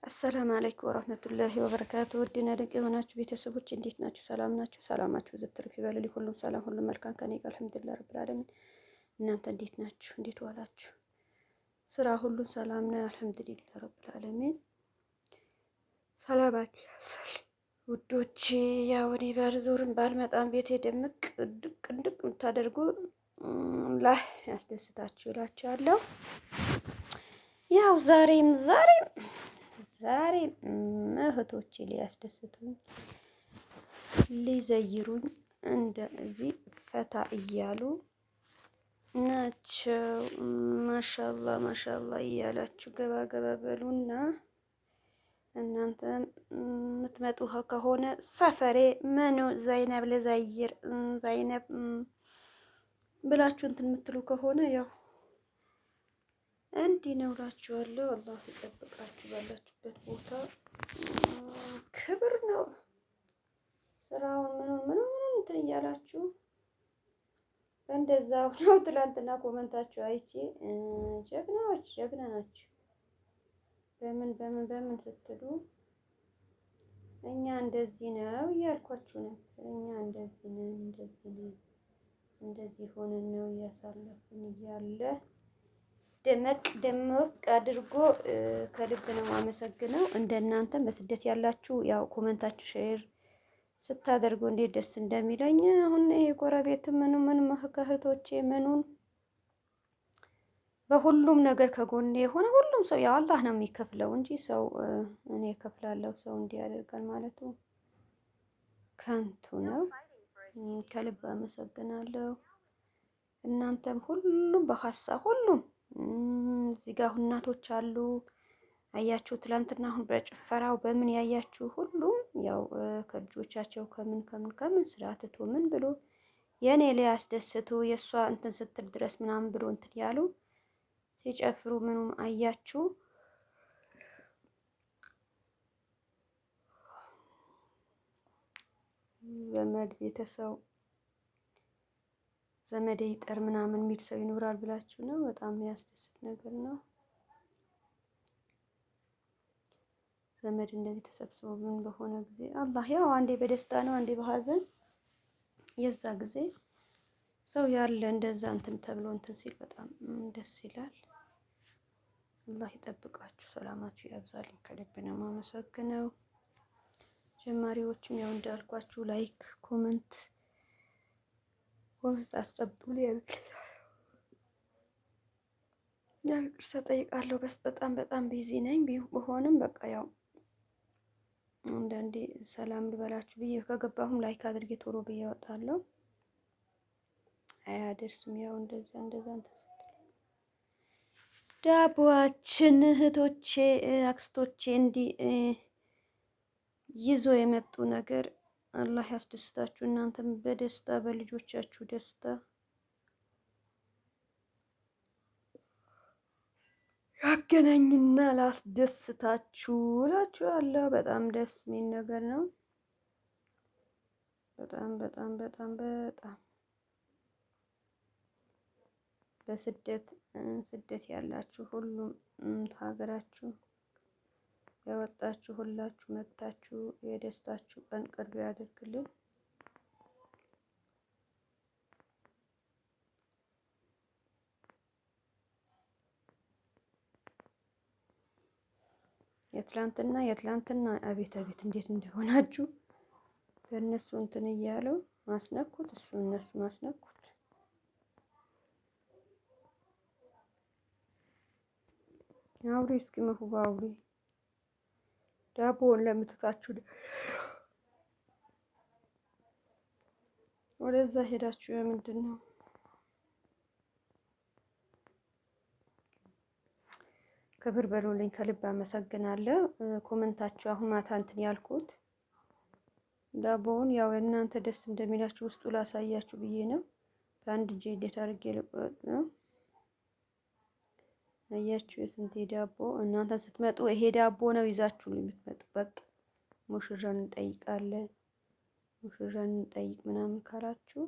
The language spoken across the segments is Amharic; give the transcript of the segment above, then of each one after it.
አሰላሙ አለይኩም ወራህመቱላሂ ወበረካቱ። ውድና ድንቅ የሆናችሁ ቤተሰቦች እንዴት ናችሁ? ሰላም ናችሁ? ሰላማችሁ ዝትርፍ ይበልልኝ። ሁሉም ሰላም፣ ሁሉም መልካም ከኔ ጋር አልሐምዱሊላህ ረብል ዓለሚን። እናንተ እንዴት ናችሁ? እንዴት ዋላችሁ? ስራ ሁሉም ሰላም ነው አልሐምዱሊላህ ረብል ዓለሚን። ሰላማችሁ ያብዛል ውዶቼ። ያው እኔ ባልዞርም ባልመጣም ቤቴ ድምቅ ቅንድቅ የምታደርጉ ላይ ያስደስታችሁ እላችኋለሁ። ያው ዛሬም እህቶቼ ሊያስደስቱኝ ሊዘይሩኝ እንደዚህ ፈታ እያሉ ናቸው። ማሻአላ እያላችሁ ገባ ገባ በሉና እናንተ የምትመጡ ከሆነ ሰፈሬ ምኑ ዘይነብ ልዘይር ዘይነብ ብላችሁ እንትን የምትሉ ከሆነ ያው እንዲህ ነው እላችኋለሁ። አላህ ይጠብቃችሁ ባላችሁበት ቦታ። ክብር ነው ስራውን ምኑ እንትን እያላችሁ እንደዛው ነው። ትላንትና ኮመንታችሁ አይቼ ጀግና ናችሁ በምን ስትሉ እኛ እንደዚህ ነው እያልኳችሁ ነው። እኛ እንደዚህ ነን እንደዚህ ሆነን ነው እያሳለፍን እያለ ደመቅ አድርጎ ከልብ ነው የማመሰግነው። እንደናንተም በስደት ያላችሁ ያው ኮመንታችሁ ሼር ስታደርጉ እንዴት ደስ እንደሚለኝ። አሁን ይሄ ጎረቤት ምን ከእህቶቼ ምኑን በሁሉም ነገር ከጎኔ የሆነ ሁሉም ሰው ያው አላህ ነው የሚከፍለው እንጂ ሰው እኔ እከፍላለሁ ሰው እንዲህ ያደርጋል ማለቱ ከንቱ ነው። ከልብ አመሰግናለሁ። እናንተም ሁሉም በሀሳብ ሁሉም እዚህ ጋር እናቶች አሉ አያችሁ፣ ትላንትና አሁን በጭፈራው በምን ያያችሁ ሁሉም ያው ከልጆቻቸው ከምን ስራ ትቶ ምን ብሎ የኔ ላይ ያስደስቱ የእሷ እንትን ስትል ድረስ ምናምን ብሎ እንትን ያሉ ሲጨፍሩ ምኑም አያችሁ። ዘመድ ቤተሰብ ዘመዴ ይጠር ምናምን የሚል ሰው ይኖራል ብላችሁ ነው። በጣም የሚያስደስት ነገር ነው። ዘመድ እንደዚህ ተሰብስቦ ምን በሆነ ጊዜ አላህ ያው አንዴ በደስታ ነው አንዴ በሀዘን የዛ ጊዜ ሰው ያለ እንደዛ እንትን ተብሎ እንትን ሲል በጣም ደስ ይላል። አላህ ይጠብቃችሁ፣ ሰላማችሁ ያብዛልኝ። ከልብ ነው የማመሰግነው። ጀማሪዎችም ያው እንዳልኳችሁ ላይክ ኮመንት አስቀምጡልኝ። ያው ይቅርታ ጠይቃለሁ። በጣም ቢዚ ነኝ ቢሆንም በቃ ያው አንዳንዴ ሰላም ልበላችሁ ብዬ ከገባሁም ላይክ አድርጌ ቶሎ ብዬ እወጣለሁ። አያደርሱም ያው እንደዛ እንትን ዳቦአችን እህቶቼ አክስቶቼ እንዲህ ይዞ የመጡ ነገር አላህ ያስደስታችሁ። እናንተም በደስታ በልጆቻችሁ ደስታ ያገናኝና ላስደስታችሁ እላችኋለሁ። በጣም ደስ የሚል ነገር ነው። በጣም በስደት ያላችሁ ሁሉም ሀገራችሁ ያወጣችሁ ሁላችሁ መጥታችሁ የደስታችሁ ቀን ቅርብ ያድርግልን። የትላንትና አቤት እንዴት እንደሆናችሁ በእነሱ እንትን እያለው ማስነኩት እነሱ ማስነኩት። አውሪ እስኪ መሁባ አውሪ። ዳቦውን ለምትታችሁ ወደዛ ሄዳችሁ የምንድን ነው? ክብር በሉልኝ። ከልብ አመሰግናለሁ። ኮመንታችሁ አሁን ማታ እንትን ያልኩት ዳቦውን ያው እናንተ ደስ እንደሚላችሁ ውስጡ ላሳያችሁ ብዬ ነው። በአንድ እጄ እንዴት አድርጌ ልቆረጥ ነው። አያችሁ የስንቴ ዳቦ። እናንተ ስትመጡ ይሄ ዳቦ ነው ይዛችሁ የምትመጡ። በቃ ሙሽራን እንጠይቃለን ሙሽራን እንጠይቅ ምናምን ካላችሁ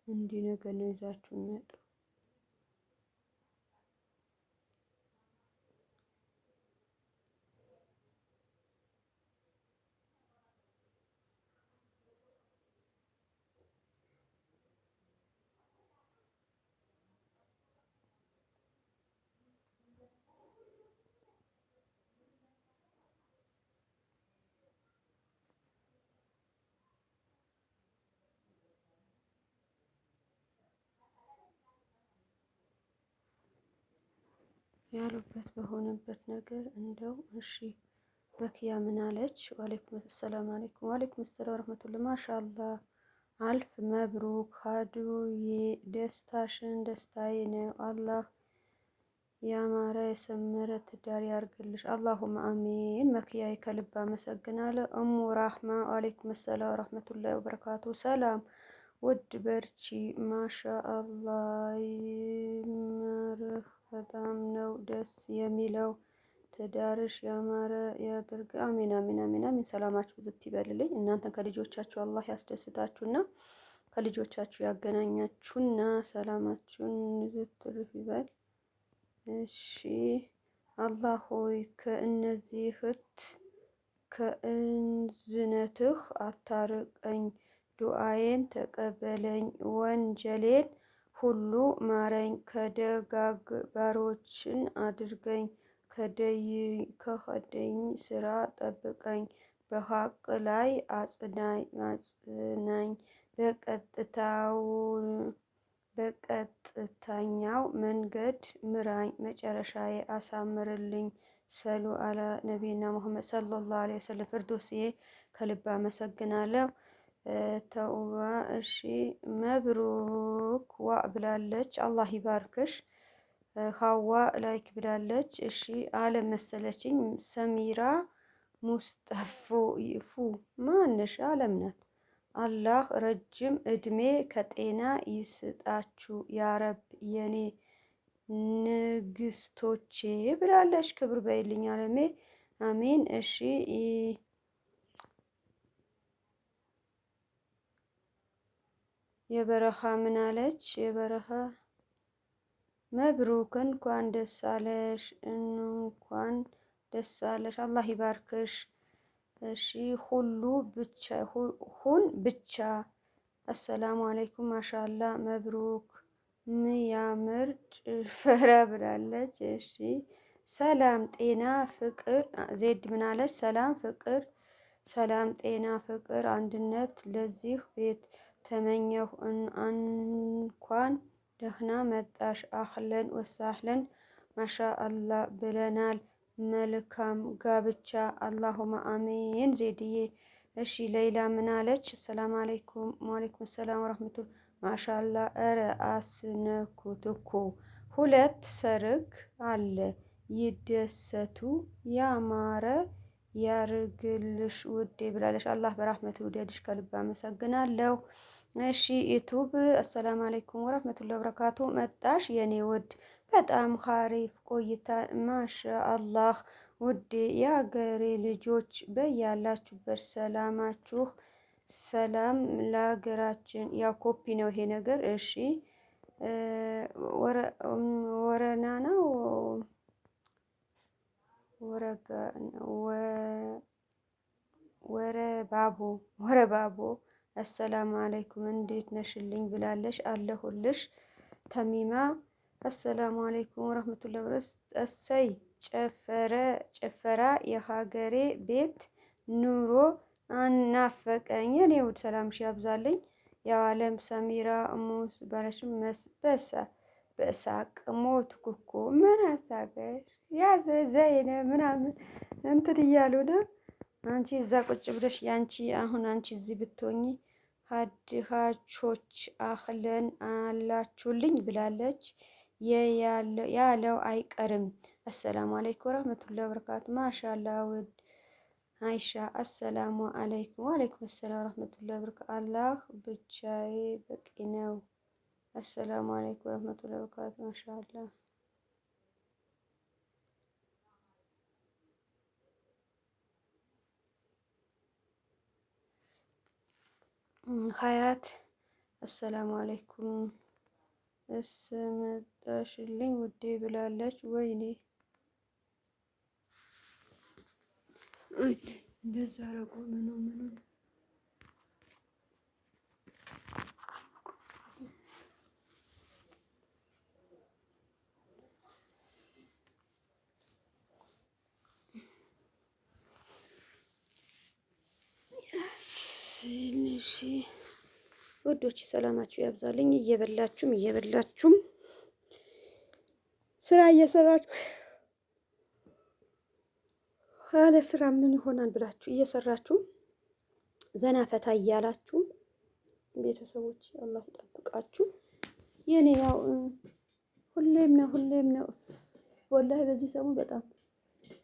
እንዲህ ነገር ነው ይዛችሁ የሚመጡ። ያሉበት በሆነበት ነገር እንደው እሺ በኪያ ምን አለች? ወአለይኩም ሰላም አለይኩም ወአለይኩም ሰላም ወራህመቱላህ። ማሻአላህ አልፍ መብሩክ ሀዱዬ፣ ደስታሽን ደስታዬ ነው። አላህ ያማረ የሰመረ ትዳር ያርግልሽ። አላሁማ አሚን። መክያዬ ከልብ አመሰግናለሁ። እሙ ራህማ ወአለይኩም ሰላም ወራህመቱላሂ ወበረካቱ። ሰላም ውድ በርቺ። ማሻአላህ ይመርህ። በጣም ነው ደስ የሚለው። ትዳርሽ ያማረ ያድርግ። አሚን አሚን አሚን አሚን። ሰላማችሁ ብዝት ይበልልኝ። እናንተን ከልጆቻችሁ አላህ ያስደስታችሁና ከልጆቻችሁ ያገናኛችሁና ሰላማችሁን ዝት ትርፍ ይበል። እሺ አላህ ሆይ ከእንዝነትህ አታርቀኝ፣ ዱዓዬን ተቀበለኝ፣ ወንጀሌን ሁሉ ማረኝ፣ ከደጋግ ባሮችን አድርገኝ፣ ከኸደኝ ስራ ጠብቀኝ፣ በሐቅ ላይ አጽናኝ፣ በቀጥተኛው መንገድ ምራኝ፣ መጨረሻዬ አሳምርልኝ። ሰሉ አላ ነቢይና ሙሐመድ ሰለላሁ ዐለይሂ ወሰለም። ፍርዶስዬ ከልብ አመሰግናለሁ። ተውባ እሺ መብሩክ ዋ ብላለች። አላህ ይባርክሽ። ሀዋ ላይክ ብላለች። እሺ አለም መሰለችኝ። ሰሚራ ሙስጠፉ ይፉ ማንሽ አለም ናት። አላህ ረጅም እድሜ ከጤና ይስጣችሁ ያረብ የኔ ንግስቶቼ ብላለች። ክብር በይልኝ አለሜ። አሜን። እሺ የበረሃ ምን አለች? የበረሃ መብሩክ እንኳን ደስ አለሽ፣ እንኳን ደስ አለሽ። አላህ ይባርክሽ። እሺ ሁሉ ብቻ ሁን ብቻ። አሰላሙ አለይኩም ማሻአላ መብሩክ ሚያምር ጭፈራ ብላለች። እሺ ሰላም ጤና ፍቅር ዜድ ምናለች? ሰላም ፍቅር ሰላም ጤና ፍቅር አንድነት ለዚህ ቤት ተመኘሁ። እንኳን ደህና መጣሽ። አህለን ወሳህለን ማሻአላ ብለናል። መልካም ጋብቻ። አላሁማ አሜን። ዜድዬ እሺ ሌላ ምን አለች? ሰላም አለይኩም ወአለይኩም ሰላም ወራህመቱላህ። ማሻአላ እረ አስነኩት እኮ ሁለት ሰርግ አለ። ይደሰቱ ያማረ ያርግልሽ ውዴ ብላለች። አላህ በራህመቱ ውደድሽ። ከልብ አመሰግናለሁ። እሺ ዩቱብ አሰላም አለይኩም ወራህመቱላሂ ወበረካቱ። መጣሽ የኔ ውድ በጣም ሀሪፍ ቆይታ ማሻአላህ ውዴ የሀገሬ ልጆች በያላችሁበት ሰላማችሁ ሰላም ለሀገራችን። ያው ኮፒ ነው ይሄ ነገር። እሺ ወረና ነው ወረባቦ አሰላሙ አለይኩም እንዴት ነሽልኝ ብላለሽ። አለሁልሽ። ተሚማ አሰላሙ አለይኩም ወራህመቱላሂ ወበረካቱ። እሰይ ጨፈራ የሀገሬ ቤት ኑሮ አናፈቀኝ። እኔ ውድ ሰላምሽ ያብዛልኝ። ያው አለም ሰሚራ ሙስ ባለሽም በሳቅ ሞትኩ እኮ ምን አሳቀሽ ያዘ ዘይነ ምናምን እንትን እያሉ ነው። አንቺ እዛ ቁጭ ብለሽ ያንቺ አሁን አንቺ እዚህ ብትሆኚ ሀድሃቾች አህለን አላችሁልኝ ብላለች። ያለው አይቀርም። አሰላሙ አለይኩም ወራህመቱላሂ ወበረካቱ። ማሻአላ ውድ አይሻ አሰላሙ አለይኩም ወአለይኩም ሰላም ወራህመቱላሂ ወበረካቱ። አላህ ብቻዬ በቂ ነው። አሰላሙ አለይኩም ወራህመቱላሂ ወበረካቱ። ማሻአላ ሀያት አሰላሙ አለይኩም እስመጣሽልኝ ውዴ ብላለች። ወይኔ እንደዛ አረጉ ምኑ እሺ ውዶች ሰላማችሁ ያብዛልኝ። እየበላችሁም ስራ እየሰራችሁ ያለ ስራ ምን ይሆናል ብላችሁ እየሰራችሁ ዘና ፈታ እያላችሁ ቤተሰቦች አላህ ይጠብቃችሁ። የኔ ያው ሁሌም ነው ወላሂ በዚህ ሰሞን በጣም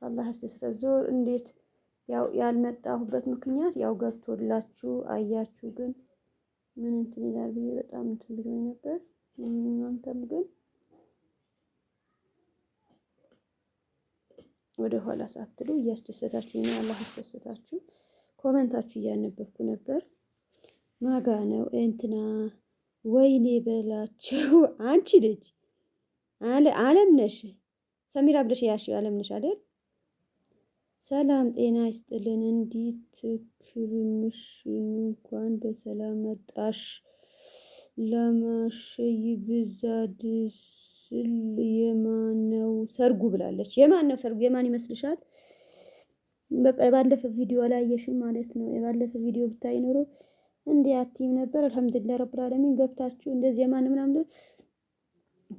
አላህ ያስደስታል። ዞር እንዴት ያው ያልመጣሁበት ምክንያት ያው ገብቶላችሁ አያችሁ፣ ግን ምን እንትን ይላል ብዬ በጣም እንትን ብሎኝ ነበር። እናንተም ግን ወደ ኋላ ሳትሉ እያስደሰታችሁ ነው። አላህ ያስደስታችሁ። ኮሜንታችሁ እያነበብኩ ነበር። ማጋ ነው እንትና ወይኔ በላቸው። አንቺ ልጅ አለም ነሽ ሰሚራ ብለሽ ያሽው አለም ነሽ አይደል? ሰላም ጤና ይስጥልን። እንዴት ክርምሽ? እንኳን በሰላም መጣሽ። ለማሸይ ብዛት ስል የማነው ሰርጉ ብላለች። የማን ነው ሰርጉ? የማን ይመስልሻል? በቃ የባለፈ ቪዲዮ ላይ አየሽም ማለት ነው። የባለፈ ቪዲዮ ብታይ ኖሮ እንዴ አትይም ነበር። አልሐምዱሊላህ ረብል ዓለሚን ገብታችሁ እንደዚህ የማን ምናምን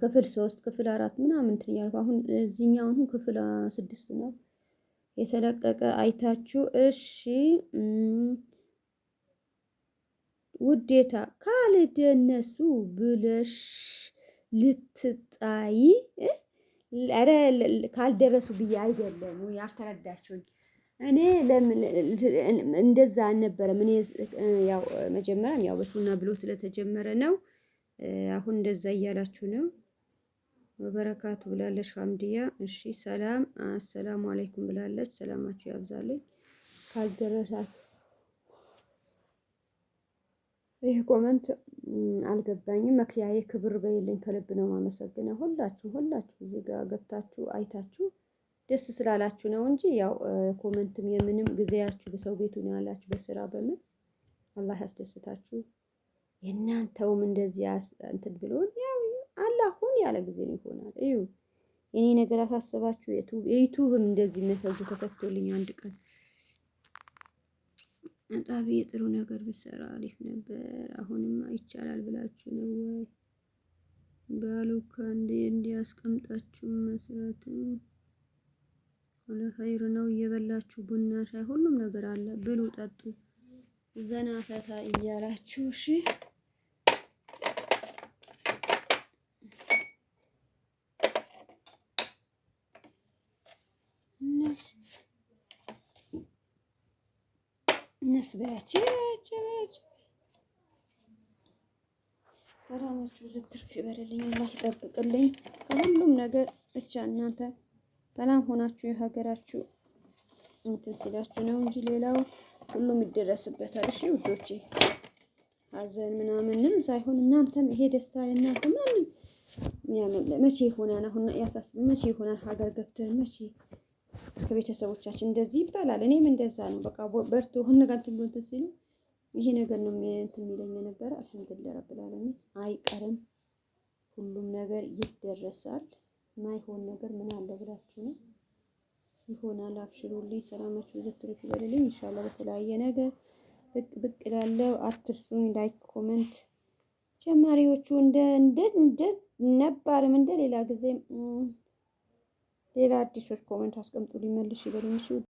ክፍል 3 ክፍል 4 ምናምን እንትን እያልኩ አሁን እዚህኛው አሁን ክፍል 6 ነው የተለቀቀ አይታችሁ። እሺ ውዴታ ካልደነሱ ብለሽ ልትጣይ አረ ካልደረሱ ብዬ አይደለም ያልተረዳችሁኝ። እኔ ለምን እንደዛ አልነበረም። እኔ ያው መጀመሪያም ያው በሱና ብሎ ስለተጀመረ ነው። አሁን እንደዛ እያላችሁ ነው። ወበረካቱ ብላለች ሐምዲያ። እሺ ሰላም አሰላሙ አለይኩም ብላለች። ሰላማችሁ ያብዛልኝ። ካልደረሳችሁ ይሄ ኮመንት አልገባኝም። መክያዬ ክብር በይልኝ። ከልብ ነው ማመሰግነው። ሁላችሁ እዚህ ጋር ገብታችሁ አይታችሁ ደስ ስላላችሁ ነው እንጂ ያው ኮመንትም የምንም ጊዜያችሁ በሰው ቤቱ ነው ያላችሁ በስራ በምን አላህ ያስደስታችሁ። የእናንተውም እንደዚህ እንትን ብሎን ያው አላሁን ያለ ጊዜ ነው ይሆናል። እዩ የኔ ነገር አሳስባችሁ ዩቲዩብም እንደዚህ መሰጁ ተከፍቶልኝ አንድ ቀን አጣቢ ጥሩ ነገር ብሰራ አሪፍ ነበር። አሁንማ ይቻላል ብላችሁ ነው ወይ ባሉ ካንዴ እንዲያስቀምጣችሁ መስራት ለኸይር ነው። እየበላችሁ ቡና ሻይ ሁሉም ነገር አለ። ብሉ ጠጡ፣ ዘና ፈታ እያላችሁ እሺ። እነሱ በያቸው ሰላማችሁ ዝትርፍ ይበልልኝ። አላህ ይጠብቅልኝ ከሁሉም ነገር ብቻ እናንተ ሰላም ሆናችሁ የሀገራችሁ እንትን ሲላችሁ ነው እንጂ ሌላው ሁሉም ይደረስበታል። እሺ ውዶቼ ሀዘን ምናምንም ሳይሆን እናንተም ይሄ ደስታ የእናንተ ማንም መቼ ይሆናል? አሁን ያሳስብ መቼ ይሆናል? ሀገር ገብተን መቼ ከቤተሰቦቻችን እንደዚህ ይባላል። እኔም እንደዛ ነው። በቃ በርቱ ሆነ ጋር እንትን ሲሉ ይሄ ነገር ነው እንትን የሚለኝ ነበር። አልሐምዱሊላህ ረብል ዓለሚን አይቀርም፣ ሁሉም ነገር ይደረሳል። ማይሆን ነገር ምን አለ ብላችሁ ነው ይሆናል። አብሽሩልኝ፣ ሰላማችሁ ዝትርፍ ይበልልኝ። ኢንሻአላህ በተለያየ ነገር ብቅ እላለሁ። አትርሱኝ፣ ላይክ ኮሜንት። ጀማሪዎቹ እንደ ነባርም እንደ ሌላ ጊዜ ሌላ አዲሶች ኮሜንት አስቀምጡልኝ፣ መልሽ ይበሉኝ።